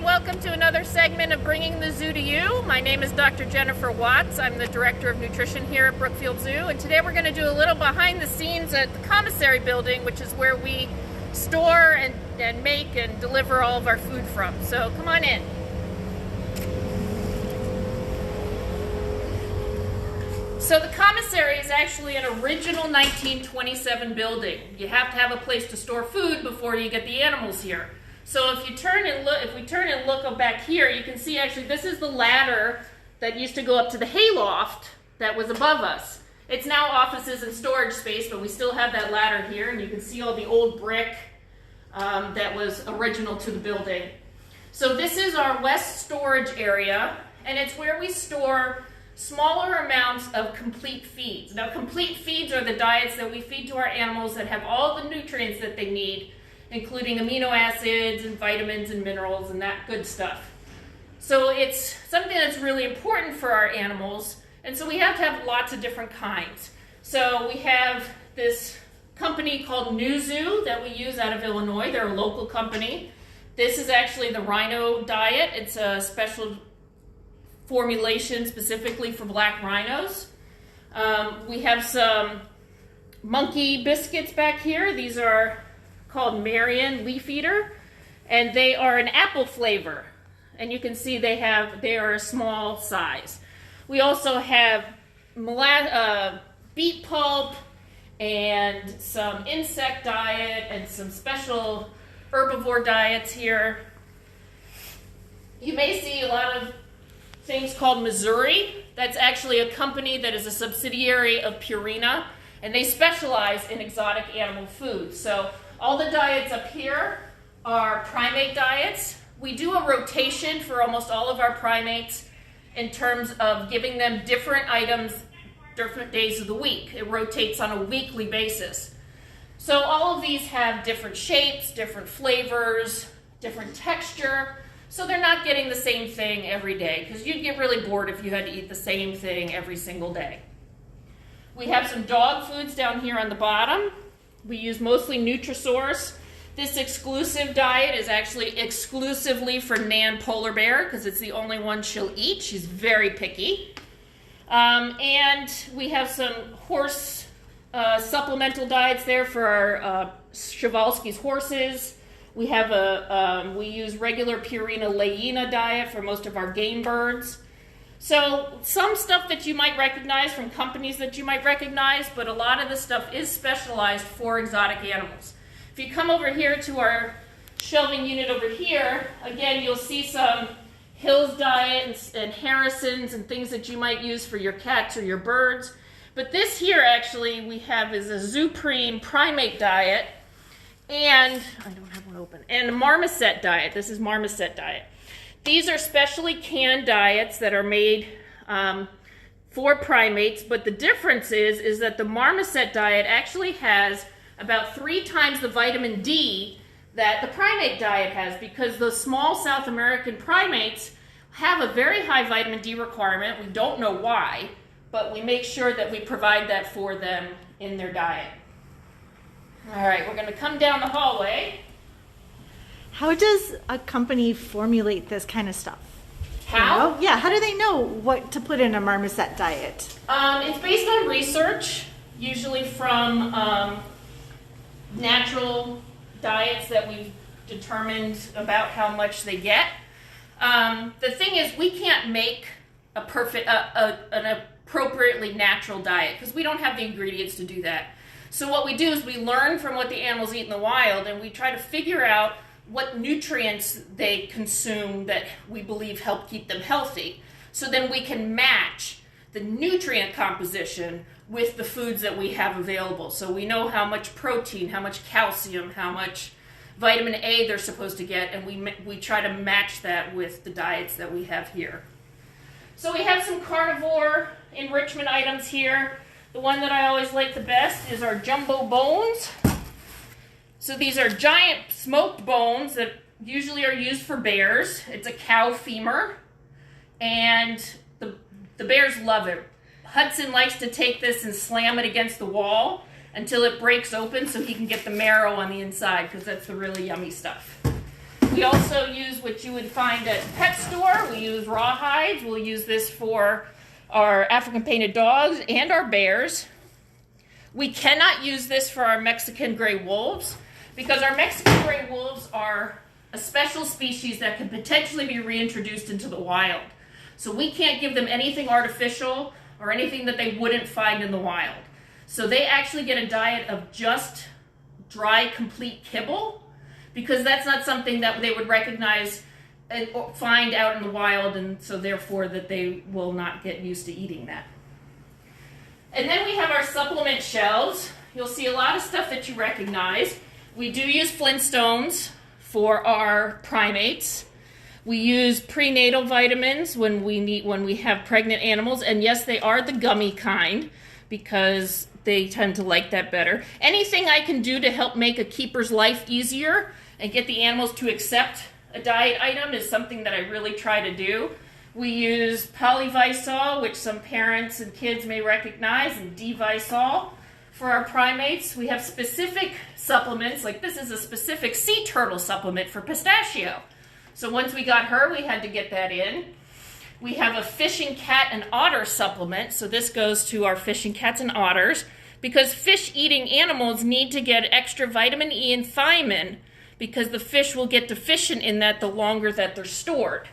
welcome to another segment of Bringing the Zoo to You. My name is Dr. Jennifer Watts. I'm the Director of Nutrition here at Brookfield Zoo, and today we're going to do a little behind the scenes at the Commissary building, which is where we store and make and deliver all of our food from. So come on in. So the Commissary is actually an original 1927 building. You have to have a place to store food before you get the animals here. So if we turn and look up back here, you can see actually this is the ladder that used to go up to the hayloft that was above us. It's now offices and storage space, but we still have that ladder here, and you can see all the old brick that was original to the building. So this is our west storage area, and it's where we store smaller amounts of complete feeds. Now, complete feeds are the diets that we feed to our animals that have all the nutrients that they need, including amino acids and vitamins and minerals and that good stuff. So it's something that's really important for our animals, and so we have to have lots of different kinds. So we have this company called New Zoo that we use out of Illinois. They're a local company. This is actually the rhino diet. It's a special formulation specifically for black rhinos. We have some monkey biscuits back here. These are called Marion Leaf Eater, and they are an apple flavor, and you can see they are a small size. We also have beet pulp and some insect diet and some special herbivore diets here. You may see a lot of things called Missouri. That's actually a company that is a subsidiary of Purina, and they specialize in exotic animal foods. So all the diets up here are primate diets. We do a rotation for almost all of our primates in terms of giving them different items, different days of the week. It rotates on a weekly basis. So all of these have different shapes, different flavors, different texture, so they're not getting the same thing every day, because you'd get really bored if you had to eat the same thing every single day. We have some dog foods down here on the bottom. We use mostly Nutrisource. This exclusive diet is actually exclusively for Nan Polar Bear because it's the only one she'll eat. She's very picky. And we have some horse supplemental diets there for our Przewalski's horses. We have we use regular Purina Leina diet for most of our game birds. So some stuff that you might recognize from companies that you might recognize, but a lot of the stuff is specialized for exotic animals. If you come over here to our shelving unit over here, again, you'll see some Hill's diet and Harrison's and things that you might use for your cats or your birds. But this here actually we have is a Zupreme primate diet, and I don't have one open, and a marmoset diet. This is marmoset diet. These are specially canned diets that are made for primates, but the difference is that the marmoset diet actually has about 3 times the vitamin D that the primate diet has, because those small South American primates have a very high vitamin D requirement. We don't know why, but we make sure that we provide that for them in their diet. All right, we're going to come down the hallway. How does a company formulate this kind of stuff? How? You know? Yeah, how do they know what to put in a marmoset diet? It's based on research, usually from natural diets that we've determined about how much they get. The thing is, we can't make an appropriately natural diet because we don't have the ingredients to do that. So what we do is we learn from what the animals eat in the wild, and we try to figure out what nutrients they consume that we believe help keep them healthy. So then we can match the nutrient composition with the foods that we have available. So we know how much protein, how much calcium, how much vitamin A they're supposed to get, and we try to match that with the diets that we have here. So we have some carnivore enrichment items here. The one that I always like the best is our jumbo bones. So these are giant smoked bones that usually are used for bears. It's a cow femur, and the bears love it. Hudson likes to take this and slam it against the wall until it breaks open so he can get the marrow on the inside, because that's the really yummy stuff. We also use what you would find at pet store. We use rawhides. We'll use this for our African painted dogs and our bears. We cannot use this for our Mexican gray wolves because our Mexican gray wolves are a special species that could potentially be reintroduced into the wild. So we can't give them anything artificial or anything that they wouldn't find in the wild. So they actually get a diet of just dry, complete kibble because that's not something that they would recognize and find out in the wild, and so therefore that they will not get used to eating that. And then we have our supplement shelves. You'll see a lot of stuff that you recognize. We do use Flintstones for our primates. We use prenatal vitamins when we have pregnant animals, and yes, they are the gummy kind because they tend to like that better. Anything I can do to help make a keeper's life easier and get the animals to accept a diet item is something that I really try to do. We use polyvisol, which some parents and kids may recognize, and D-visol for our primates. We have specific supplements, like this is a specific sea turtle supplement for Pistachio. So once we got her, we had to get that in. We have a fishing cat and otter supplement, so this goes to our fishing cats and otters, because fish-eating animals need to get extra vitamin E and thiamine because the fish will get deficient in that the longer that they're stored.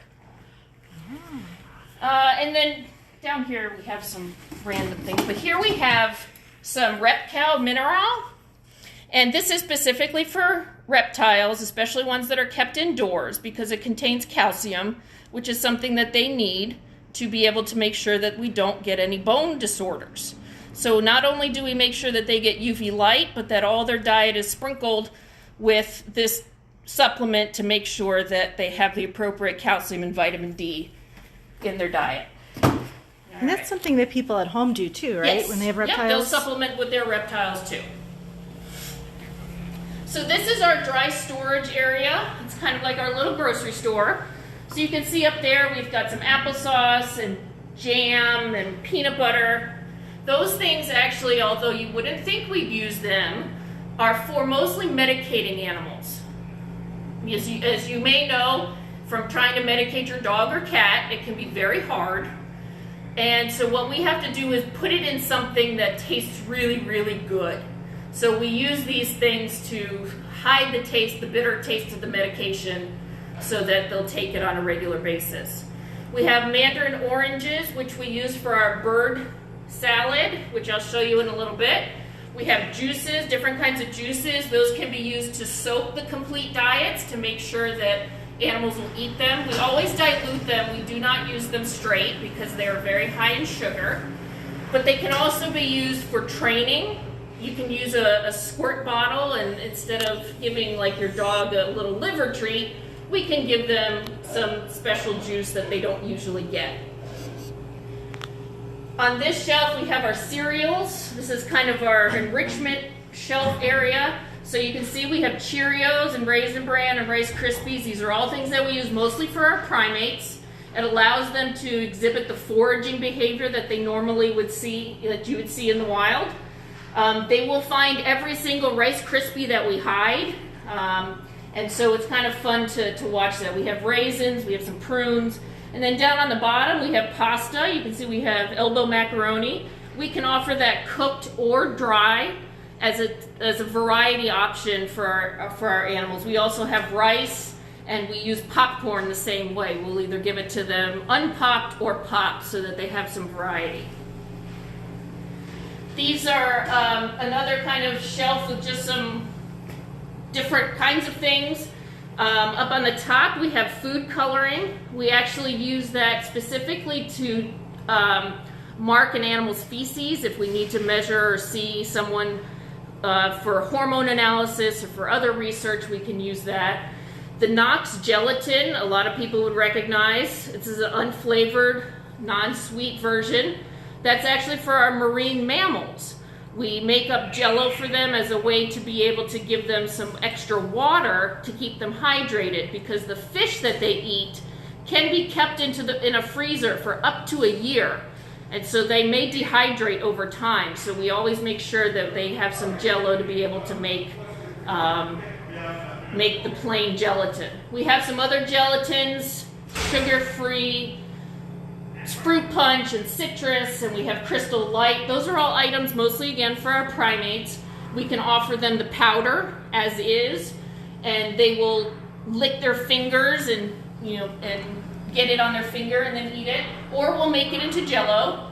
And then down here we have some random things, but here we have some Repcal Mineral, and this is specifically for reptiles, especially ones that are kept indoors, because it contains calcium, which is something that they need to be able to make sure that we don't get any bone disorders. So not only do we make sure that they get UV light, but that all their diet is sprinkled with this supplement to make sure that they have the appropriate calcium and vitamin D in their diet. And that's something that people at home do too, right? Yes. When they have reptiles. Yep, they'll supplement with their reptiles too. So this is our dry storage area. It's kind of like our little grocery store. So you can see up there we've got some applesauce and jam and peanut butter. Those things actually, although you wouldn't think we'd use them, are for mostly medicating animals. As you may know, from trying to medicate your dog or cat, it can be very hard. And so what we have to do is put it in something that tastes really, really good. So we use these things to hide the taste, the bitter taste of the medication, so that they'll take it on a regular basis. We have mandarin oranges, which we use for our bird salad, which I'll show you in a little bit. We have juices, different kinds of juices. Those can be used to soak the complete diets to make sure that animals will eat them. We always dilute them. We do not use them straight because they are very high in sugar. But they can also be used for training. You can use a squirt bottle, and instead of giving like your dog a little liver treat, we can give them some special juice that they don't usually get. On this shelf we have our cereals. This is kind of our enrichment shelf area. So you can see we have Cheerios and Raisin Bran and Rice Krispies. These are all things that we use mostly for our primates. It allows them to exhibit the foraging behavior that they normally would see, that you would see in the wild. They will find every single Rice Krispie that we hide. And so it's kind of fun to watch that. We have raisins, we have some prunes, and then down on the bottom we have pasta. You can see we have elbow macaroni. We can offer that cooked or dry as a variety option for our animals. We also have rice, and we use popcorn the same way. We'll either give it to them unpopped or popped so that they have some variety. These are another kind of shelf with just some different kinds of things. Up on the top we have food coloring. We actually use that specifically to mark an animal's feces if we need to measure or see someone for hormone analysis or for other research. We can use that. The Knox gelatin, a lot of people would recognize. This is an unflavored, non-sweet version. That's actually for our marine mammals. We make up Jell-O for them as a way to be able to give them some extra water to keep them hydrated, because the fish that they eat can be kept in a freezer for up to a year. And so they may dehydrate over time. So we always make sure that they have some Jell-O to be able to make make the plain gelatin. We have some other gelatins, sugar-free, fruit punch and citrus, and we have Crystal Light. Those are all items mostly, again, for our primates. We can offer them the powder as is, and they will lick their fingers and get it on their finger and then eat it, or we'll make it into Jello.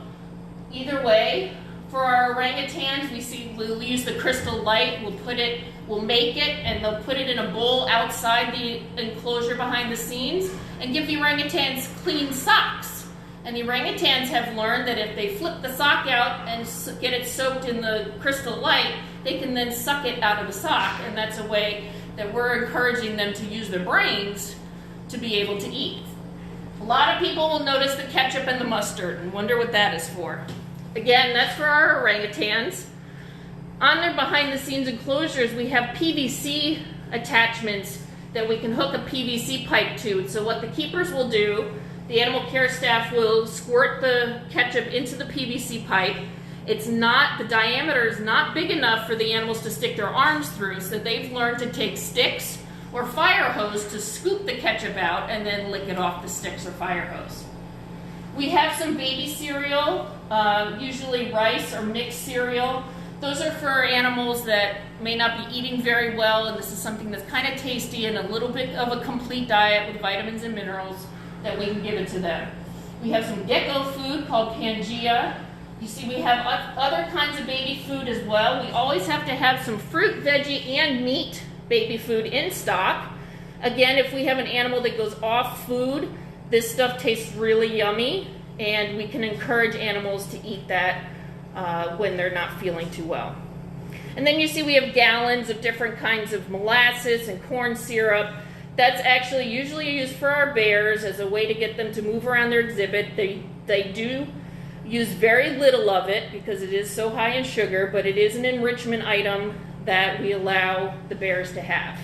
Either way, for our orangutans, we'll use the Crystal Light. We'll make it, and they'll put it in a bowl outside the enclosure behind the scenes, and give the orangutans clean socks. And the orangutans have learned that if they flip the sock out and get it soaked in the Crystal Light, they can then suck it out of the sock, and that's a way that we're encouraging them to use their brains to be able to eat. A lot of people will notice the ketchup and the mustard and wonder what that is for. Again, that's for our orangutans. On their behind-the-scenes enclosures, we have PVC attachments that we can hook a PVC pipe to. So what the keepers will do, the animal care staff will squirt the ketchup into the PVC pipe. The diameter is not big enough for the animals to stick their arms through, so they've learned to take sticks or fire hose to scoop the ketchup out and then lick it off the sticks or fire hose. We have some baby cereal, usually rice or mixed cereal. Those are for animals that may not be eating very well, and this is something that's kind of tasty and a little bit of a complete diet with vitamins and minerals that we can give it to them. We have some Gecko Food called Pangea. You see, we have other kinds of baby food as well. We always have to have some fruit, veggie, and meat baby food in stock. Again, if we have an animal that goes off food, this stuff tastes really yummy, and we can encourage animals to eat that when they're not feeling too well. And then you see we have gallons of different kinds of molasses and corn syrup. That's actually usually used for our bears as a way to get them to move around their exhibit. They do use very little of it because it is so high in sugar, but it is an enrichment item that we allow the bears to have.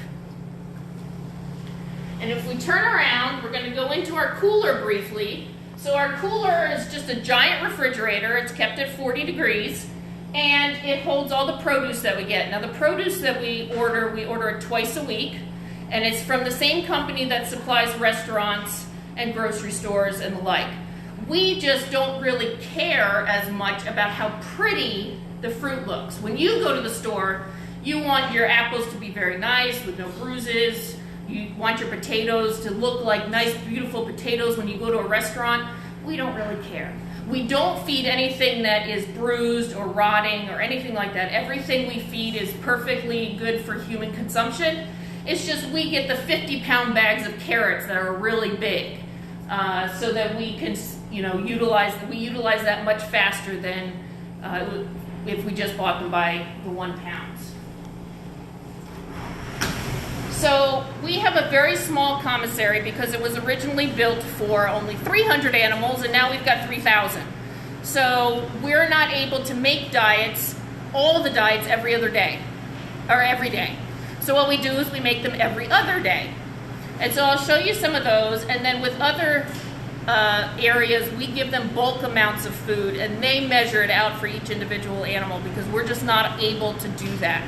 And if we turn around, we're going to go into our cooler briefly. So our cooler is just a giant refrigerator. It's kept at 40 degrees, and it holds all the produce that we get. Now the produce that we order it twice a week, and it's from the same company that supplies restaurants and grocery stores and the like. We just don't really care as much about how pretty the fruit looks. When you go to the store, you want your apples to be very nice with no bruises. You want your potatoes to look like nice, beautiful potatoes when you go to a restaurant. We don't really care. We don't feed anything that is bruised or rotting or anything like that. Everything we feed is perfectly good for human consumption. It's just we get the 50-pound bags of carrots that are really big, so that we can, utilize that much faster than if we just bought them by the 1 pounds. So we have a very small commissary because it was originally built for only 300 animals, and now we've got 3,000. So we're not able to make all the diets every other day, or every day. So what we do is we make them every other day. And so I'll show you some of those, and then with other areas, we give them bulk amounts of food, and they measure it out for each individual animal because we're just not able to do that.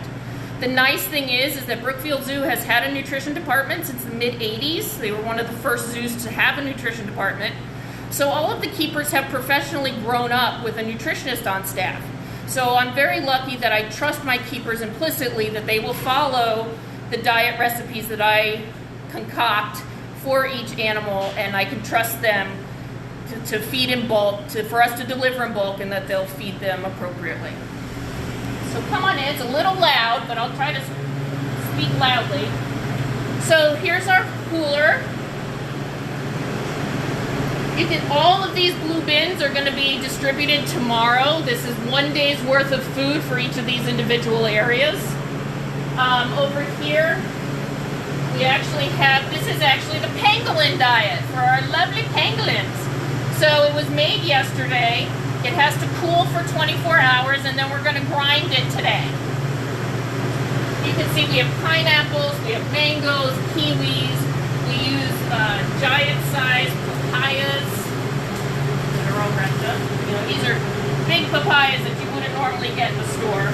The nice thing is that Brookfield Zoo has had a nutrition department since the mid-'80s. They were one of the first zoos to have a nutrition department. So all of the keepers have professionally grown up with a nutritionist on staff. So I'm very lucky that I trust my keepers implicitly that they will follow the diet recipes that I concoct for each animal, and I can trust them to feed in bulk, for us to deliver in bulk, and that they'll feed them appropriately. So come on in, it's a little loud, but I'll try to speak loudly. So here's our cooler. All of these blue bins are going to be distributed tomorrow. This is 1 day's worth of food for each of these individual areas. Over here, this is actually the Pangolin Diet for our lovely pangolins. So it was made yesterday. It has to cool for 24 hours, and then we're going to grind it today. You can see we have pineapples, we have mangoes, kiwis. We use giant-sized papayas that are all wrapped up. These are big papayas that you wouldn't normally get in the store.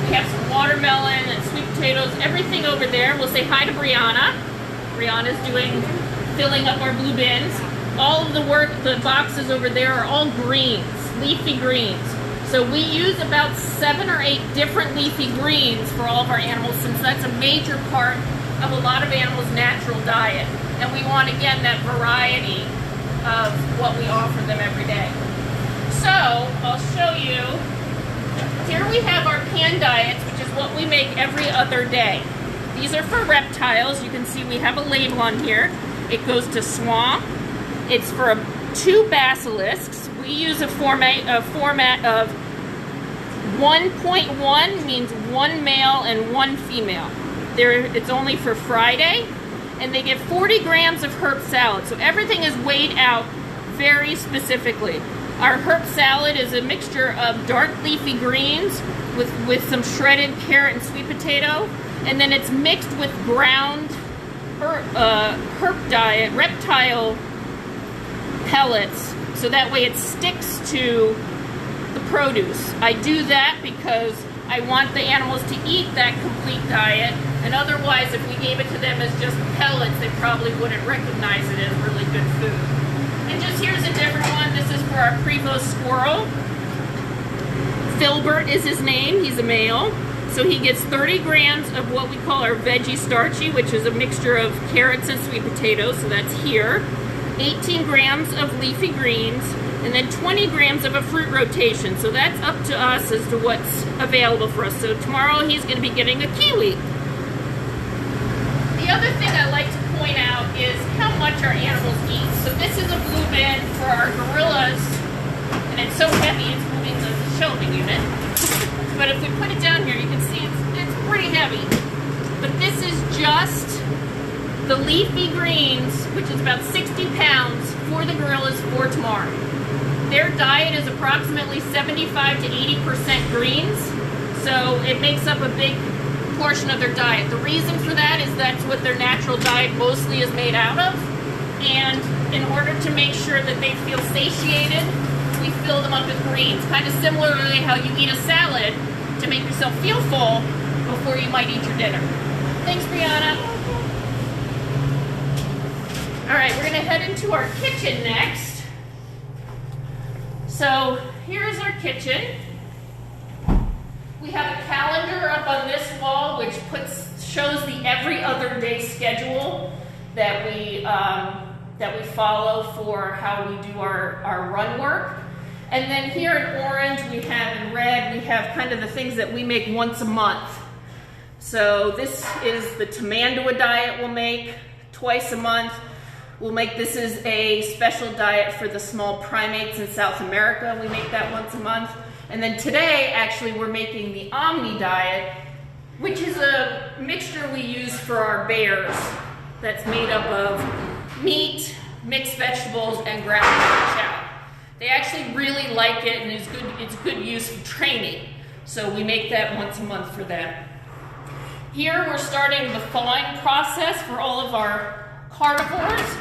We have some watermelon and sweet potatoes, everything over there. We'll say hi to Brianna. Brianna's filling up our blue bins. All of the boxes over there are all greens, leafy greens. So we use about 7 or 8 different leafy greens for all of our animals, since that's a major part of a lot of animals' natural diet. And we want, again, that variety of what we offer them every day. So I'll show you. Here we have our pan diets, which is what we make every other day. These are for reptiles. You can see we have a label on here. It goes to swamp. It's for 2 basilisks. We use a format of 1.1, means 1 male and 1 female. It's only for Friday, and they get 40 grams of herb salad. So everything is weighed out very specifically. Our herb salad is a mixture of dark leafy greens with some shredded carrot and sweet potato, and then it's mixed with ground herb diet, reptile pellets, so that way it sticks to the produce. I do that because I want the animals to eat that complete diet, and otherwise if we gave it to them as just pellets, they probably wouldn't recognize it as really good food. And just here's a different one. This is for our Prevost squirrel. Filbert is his name. He's a male. So he gets 30 grams of what we call our veggie starchy, which is a mixture of carrots and sweet potatoes, so that's here. 18 grams of leafy greens, and then 20 grams of a fruit rotation. So that's up to us as to what's available for us. So tomorrow he's going to be getting a kiwi. The other thing I like to point out is how much our animals eat. So this is a blue bin for our gorillas, and it's so heavy it's moving the shelving unit. But if we put it down here, you can see it's pretty heavy. But this is just the leafy greens, which is about 60 pounds for the gorillas for tomorrow. Their diet is approximately 75 to 80% greens, so it makes up a big portion of their diet. The reason for that is that's what their natural diet mostly is made out of, and in order to make sure that they feel satiated, we fill them up with greens, kind of similarly how you eat a salad to make yourself feel full before you might eat your dinner. Thanks, Brianna. All right, we're gonna head into our kitchen next. So here's our kitchen. We have a calendar up on this wall which shows the every other day schedule that we follow for how we do our run work. And then here in orange, we have in red, we have kind of the things that we make once a month. So this is the Tamandua diet we'll make twice a month. This is a special diet for the small primates in South America. We make that once a month. And then today, actually, we're making the Omni diet, which is a mixture we use for our bears that's made up of meat, mixed vegetables, and ground chow. They actually really like it, and it's good use for training. So we make that once a month for them. Here we're starting the thawing process for all of our carnivores.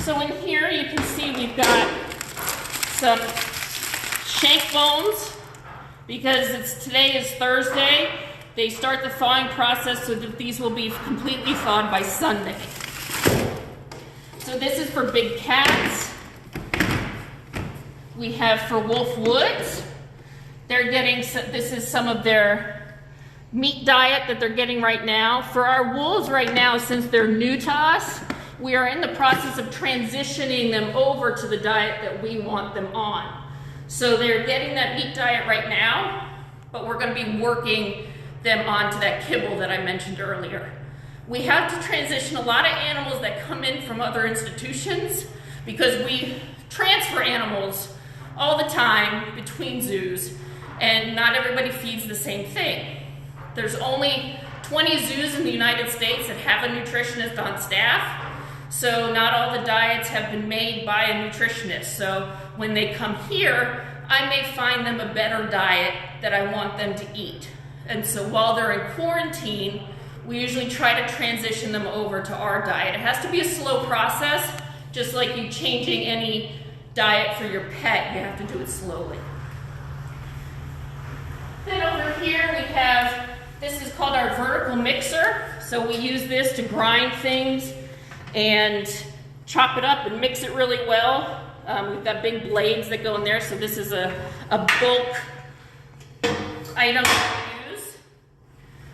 So in here you can see we've got some shank bones, because today is Thursday. They start the thawing process so that these will be completely thawed by Sunday. So this is for big cats. We have for Wolf Woods. This is some of their meat diet that they're getting right now. For our wolves right now, since they're new to us, we are in the process of transitioning them over to the diet that we want them on. So they're getting that meat diet right now, but we're going to be working them onto that kibble that I mentioned earlier. We have to transition a lot of animals that come in from other institutions, because we transfer animals all the time between zoos, and not everybody feeds the same thing. There's only 20 zoos in the United States that have a nutritionist on staff, so not all the diets have been made by a nutritionist. So when they come here, I may find them a better diet that I want them to eat. And so while they're in quarantine, we usually try to transition them over to our diet. It has to be a slow process, just like you changing any diet for your pet, you have to do it slowly. Then over here we have This is called our vertical mixer. So we use this to grind things and chop it up and mix it really well. We've got big blades that go in there, so this is a bulk item that we use.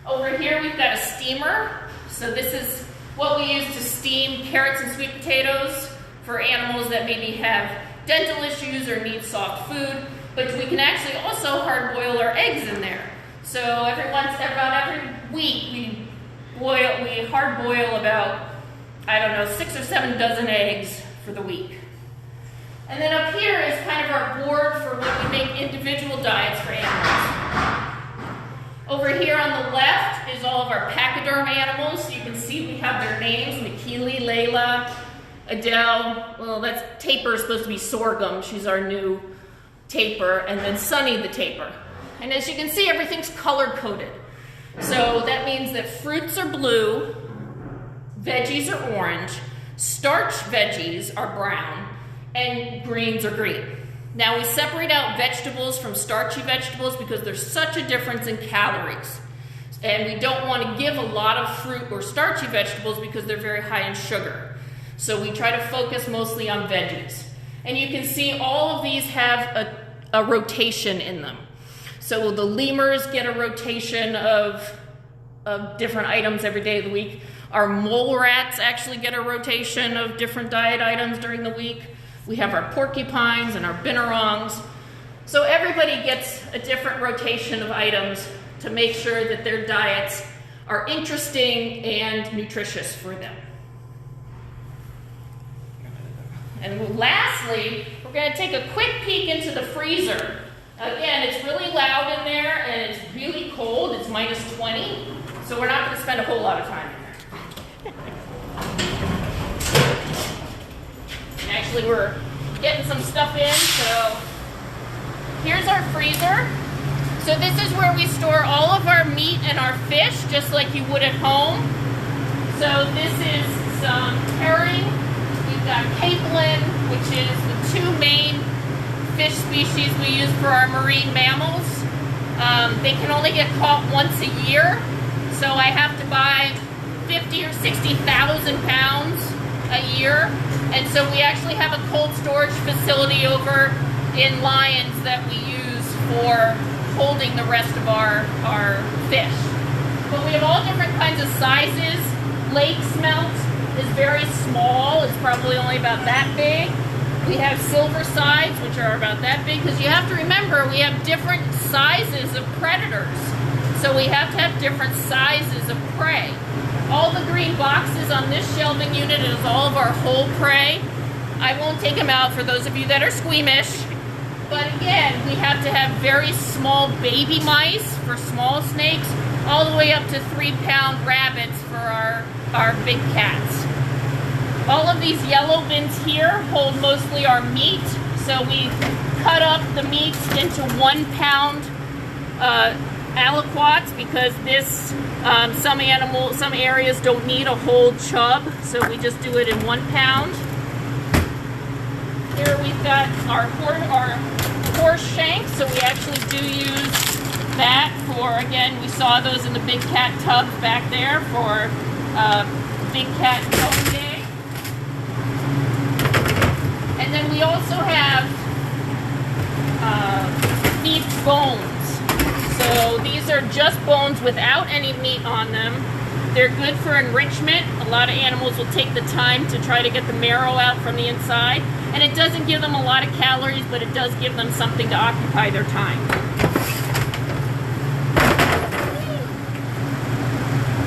Over here we've got a steamer. So this is what we use to steam carrots and sweet potatoes for animals that maybe have dental issues or need soft food. But we can actually also hard boil our eggs in there. So about every week we hard boil about, I don't know, 6 or 7 dozen eggs for the week. And then up here is kind of our board for when we make individual diets for animals. Over here on the left is all of our pachyderm animals. So you can see we have their names: Nikili, Layla, Adele. Well, that's Tapir is supposed to be sorghum. She's our new tapir. And then Sunny the tapir. And as you can see, everything's color-coded. So that means that fruits are blue, veggies are orange, starch veggies are brown, and greens are green. Now we separate out vegetables from starchy vegetables because there's such a difference in calories. And we don't want to give a lot of fruit or starchy vegetables because they're very high in sugar. So we try to focus mostly on veggies. And you can see all of these have a rotation in them. So the lemurs get a rotation of different items every day of the week. Our mole rats actually get a rotation of different diet items during the week. We have our porcupines and our binturongs. So everybody gets a different rotation of items to make sure that their diets are interesting and nutritious for them. And lastly, we're going to take a quick peek into the freezer. Again, it's really loud in there and it's really cold. It's -20, so we're not going to spend a whole lot of time in there. Actually, we're getting some stuff in, so here's our freezer. So this is where we store all of our meat and our fish, just like you would at home. So this is some herring. We've got capelin, which is the 2 main fish species we use for our marine mammals. They can only get caught once a year, so I have to buy 50 or 60,000 pounds a year. And so we actually have a cold storage facility over in Lyons that we use for holding the rest of our fish. But we have all different kinds of sizes. Lake smelt is very small. It's probably only about that big. We have silver sides, which are about that big, because you have to remember we have different sizes of predators. So we have to have different sizes of prey. All the green boxes on this shelving unit is all of our whole prey. I won't take them out for those of you that are squeamish. But again, we have to have very small baby mice for small snakes, all the way up to 3-pound rabbits for our big cats. All of these yellow bins here hold mostly our meat. So we cut up the meats into 1-pound aliquots because some areas don't need a whole chub, so we just do it in 1 pound. Here we've got our horse shanks, so we actually do use that for, again, we saw those in the big cat tubs back there for big cat tub day. And then we also have beef bones. So these are just bones without any meat on them. They're good for enrichment. A lot of animals will take the time to try to get the marrow out from the inside. And it doesn't give them a lot of calories, but it does give them something to occupy their time.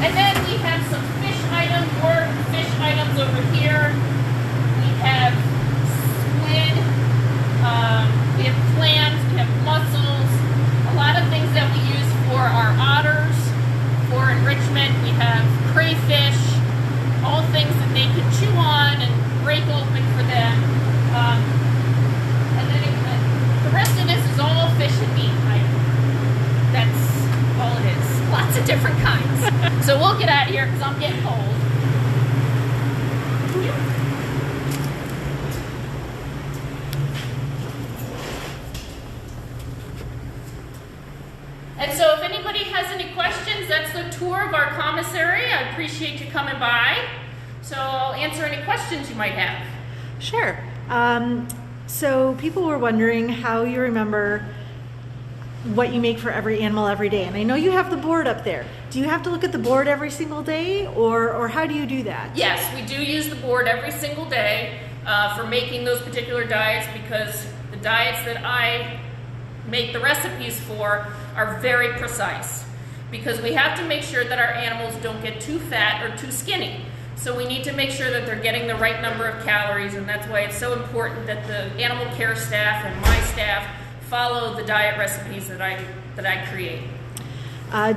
And then we have some fish items over here. We have squid, we have clams, we have mussels, a lot of things that we use for our otters, for enrichment. We have crayfish, all things that they can chew on and break open for them. And then the rest of this is all fish and meat items. That's all it is. Lots of different kinds. So we'll get out of here because I'm getting cold. And so if anybody has any questions, That's the tour of our commissary. I appreciate you coming by. So I'll answer any questions you might have. Sure. So people were wondering how you remember what you make for every animal every day. And I know you have the board up there. Do you have to look at the board every single day, or how do you do that? Yes, we do use the board every single day for making those particular diets, because the diets that I make the recipes for are very precise, because we have to make sure that our animals don't get too fat or too skinny. So we need to make sure that they're getting the right number of calories, and that's why it's so important that the animal care staff and my staff follow the diet recipes that I create.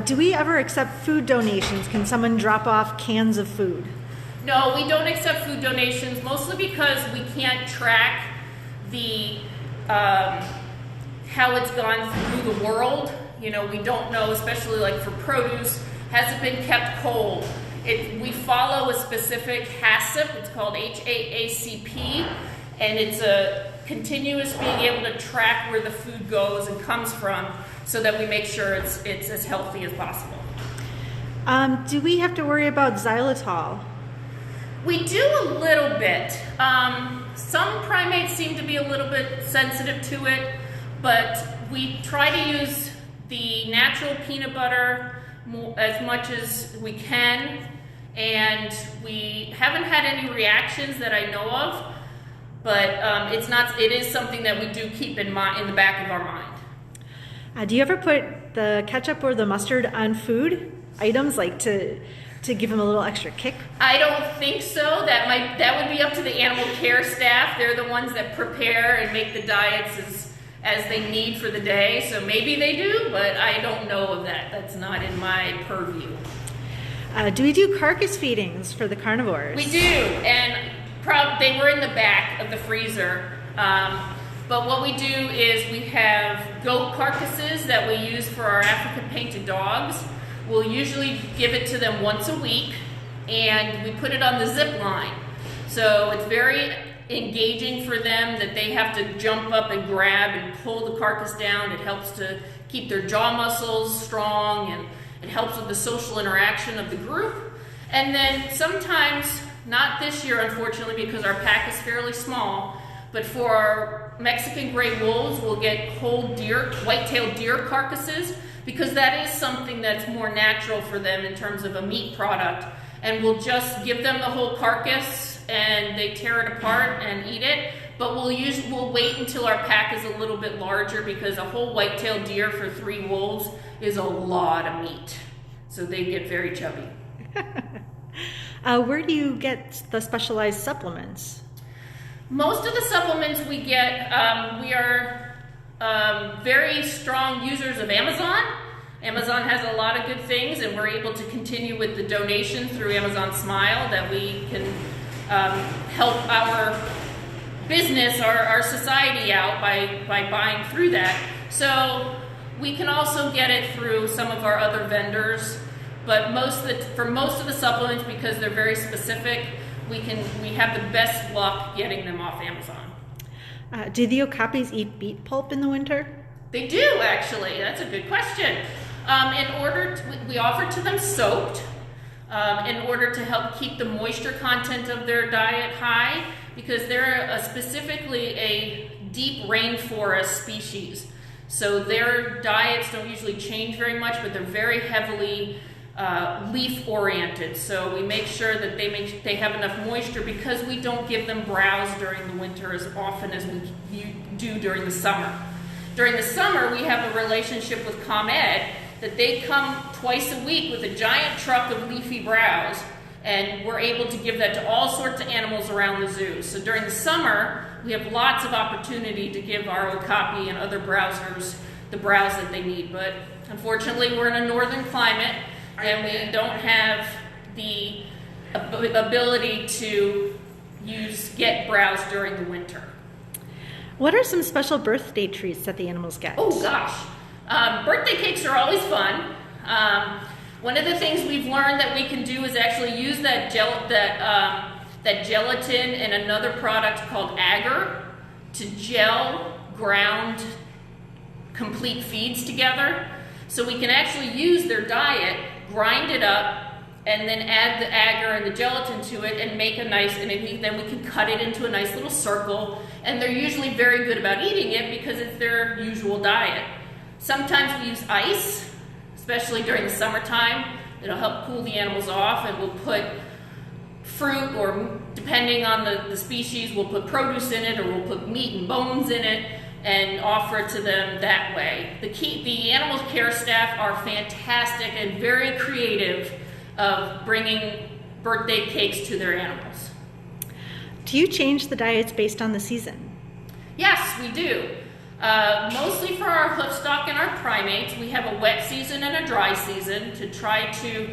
Do we ever accept food donations? Can someone drop off cans of food? No, we don't accept food donations, mostly because we can't track the how it's gone through the world. You know, we don't know, especially like for produce, has it been kept cold? We follow a specific HACCP, it's called HAACP, and it's a continuous being able to track where the food goes and comes from, so that we make sure it's as healthy as possible. Do we have to worry about xylitol? We do a little bit. Some primates seem to be a little bit sensitive to it, but we try to use the natural peanut butter as much as we can, and we haven't had any reactions that I know of, but it is something that we do keep in mind, in the back of our mind. Do you ever put the ketchup or the mustard on food items, like to give them a little extra kick? I don't think so. That would be up to the animal care staff. They're the ones that prepare and make the diets as they need for the day. So maybe they do, but I don't know of that. That's not in my purview. Do we do carcass feedings for the carnivores? We do, and they were in the back of the freezer. But what we do is we have goat carcasses that we use for our African painted dogs. We'll usually give it to them once a week, and we put it on the zip line. So it's very engaging for them that they have to jump up and grab and pull the carcass down. It helps to keep their jaw muscles strong, and it helps with the social interaction of the group. And then sometimes, not this year unfortunately because our pack is fairly small, but for our Mexican gray wolves, we'll get whole deer, white-tailed deer carcasses, because that is something that's more natural for them in terms of a meat product. And we'll just give them the whole carcass and they tear it apart and eat it. But we'll wait until our pack is a little bit larger, because a whole white-tailed deer for 3 wolves is a lot of meat. So they get very chubby. Where do you get the specialized supplements? Most of the supplements we get, we are very strong users of Amazon. Amazon has a lot of good things, and we're able to continue with the donations through Amazon Smile, that we can help our business, our society out by buying through that. So we can also get it through some of our other vendors, but for most of the supplements, because they're very specific, we have the best luck getting them off Amazon. Do the okapis eat beet pulp in the winter? They do, actually. That's a good question. We offer to them soaked in order to help keep the moisture content of their diet high, because they're specifically a deep rainforest species. So their diets don't usually change very much, but they're very heavily leaf oriented. So we make sure that they have enough moisture, because we don't give them browse during the winter as often as we do during the summer. During the summer, we have a relationship with ComEd that they come twice a week with a giant truck of leafy browse, and we're able to give that to all sorts of animals around the zoo. So during the summer, we have lots of opportunity to give our okapi and other browsers the browse that they need. But unfortunately, we're in a northern climate, and we don't have the ability to get browse during the winter. What are some special birthday treats that the animals get? Oh gosh, birthday cakes are always fun. One of the things we've learned that we can do is actually use that gelatin and another product called agar to gel ground complete feeds together. So we can actually use their diet, grind it up, and then add the agar and the gelatin to it and make a nice, and then we can cut it into a nice little circle. And they're usually very good about eating it because it's their usual diet. Sometimes we use ice, especially during the summertime. It'll help cool the animals off, and we'll put fruit, or depending on the species, we'll put produce in it, or we'll put meat and bones in it and offer it to them that way. The animal care staff are fantastic and very creative of bringing birthday cakes to their animals. Do you change the diets based on the season? Yes, we do. Mostly for our hoofstock and our primates, we have a wet season and a dry season to try to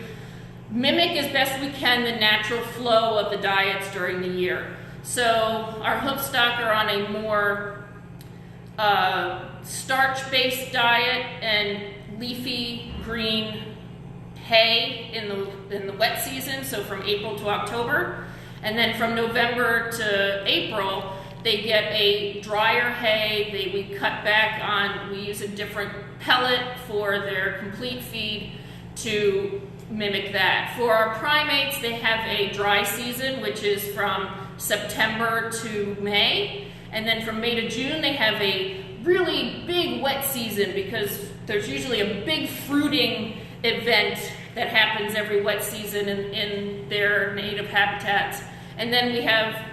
mimic as best we can the natural flow of the diets during the year. So our hoofstock are on a more starch-based diet and leafy green hay in the wet season, so from April to October. And then from November to April, they get a drier hay. We cut back on, we use a different pellet for their complete feed to mimic that. For our primates, they have a dry season, which is from September to May. And then from May to June, they have a really big wet season because there's usually a big fruiting event that happens every wet season in their native habitats. And then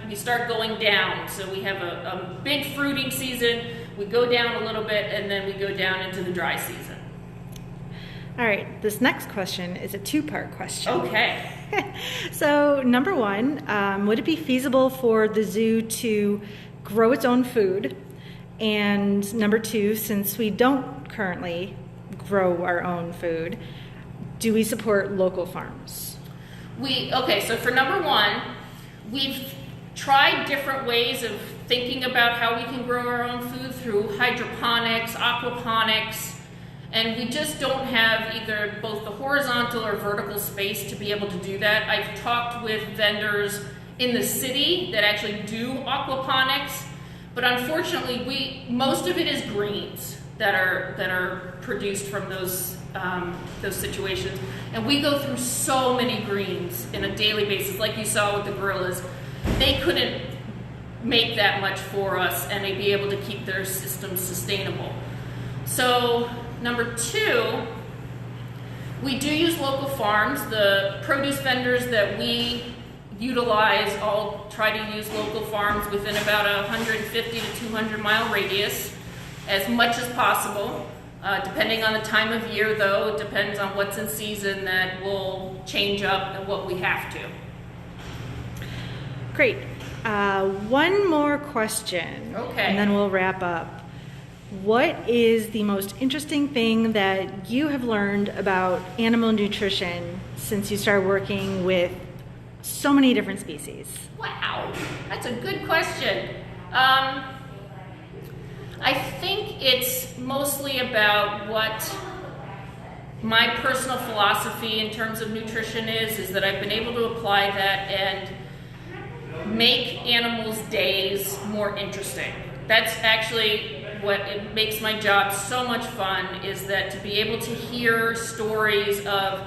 we start going down. So we have a big fruiting season, we go down a little bit, and then we go down into the dry season. All right, this next question is a two-part question. Okay. So number one, would it be feasible for the zoo to grow its own food? And number two, since we don't currently grow our own food, do we support local farms? So for number one, we've tried different ways of thinking about how we can grow our own food through hydroponics, aquaponics, and we just don't have either both the horizontal or vertical space to be able to do that. I've talked with vendors in the city that actually do aquaponics, but unfortunately most of it is greens that are produced from those situations, and we go through so many greens in a daily basis. Like you saw with the gorillas, they couldn't make that much for us, and they'd be able to keep their systems sustainable. So number two, we do use local farms. The produce vendors that we utilize all try to use local farms within about a 150 to 200 mile radius as much as possible. Depending on the time of year, though, it depends on what's in season that will change up and what we have to. Great. One more question. Okay. And then we'll wrap up. What is the most interesting thing that you have learned about animal nutrition since you started working with so many different species? Wow, that's a good question. I think it's mostly about what my personal philosophy in terms of nutrition is that I've been able to apply that and make animals' days more interesting. That's actually what it makes my job so much fun, is that to be able to hear stories of,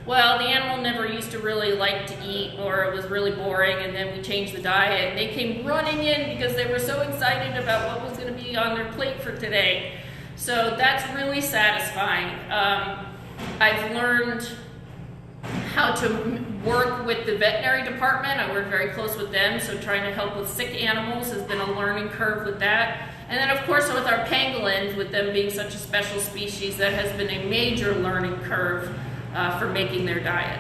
well, the animal never used to really like to eat, or it was really boring, and then we changed the diet. They came running in because they were so excited about what was going to be on their plate for today. So that's really satisfying. I've learned how to work with the veterinary department. I work very close with them, so trying to help with sick animals has been a learning curve with that. And then, of course, with our pangolins, with them being such a special species, that has been a major learning curve for making their diet.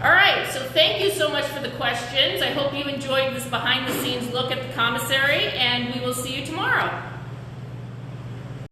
All right, so thank you so much for the questions. I hope you enjoyed this behind-the-scenes look at the commissary, and we will see you tomorrow.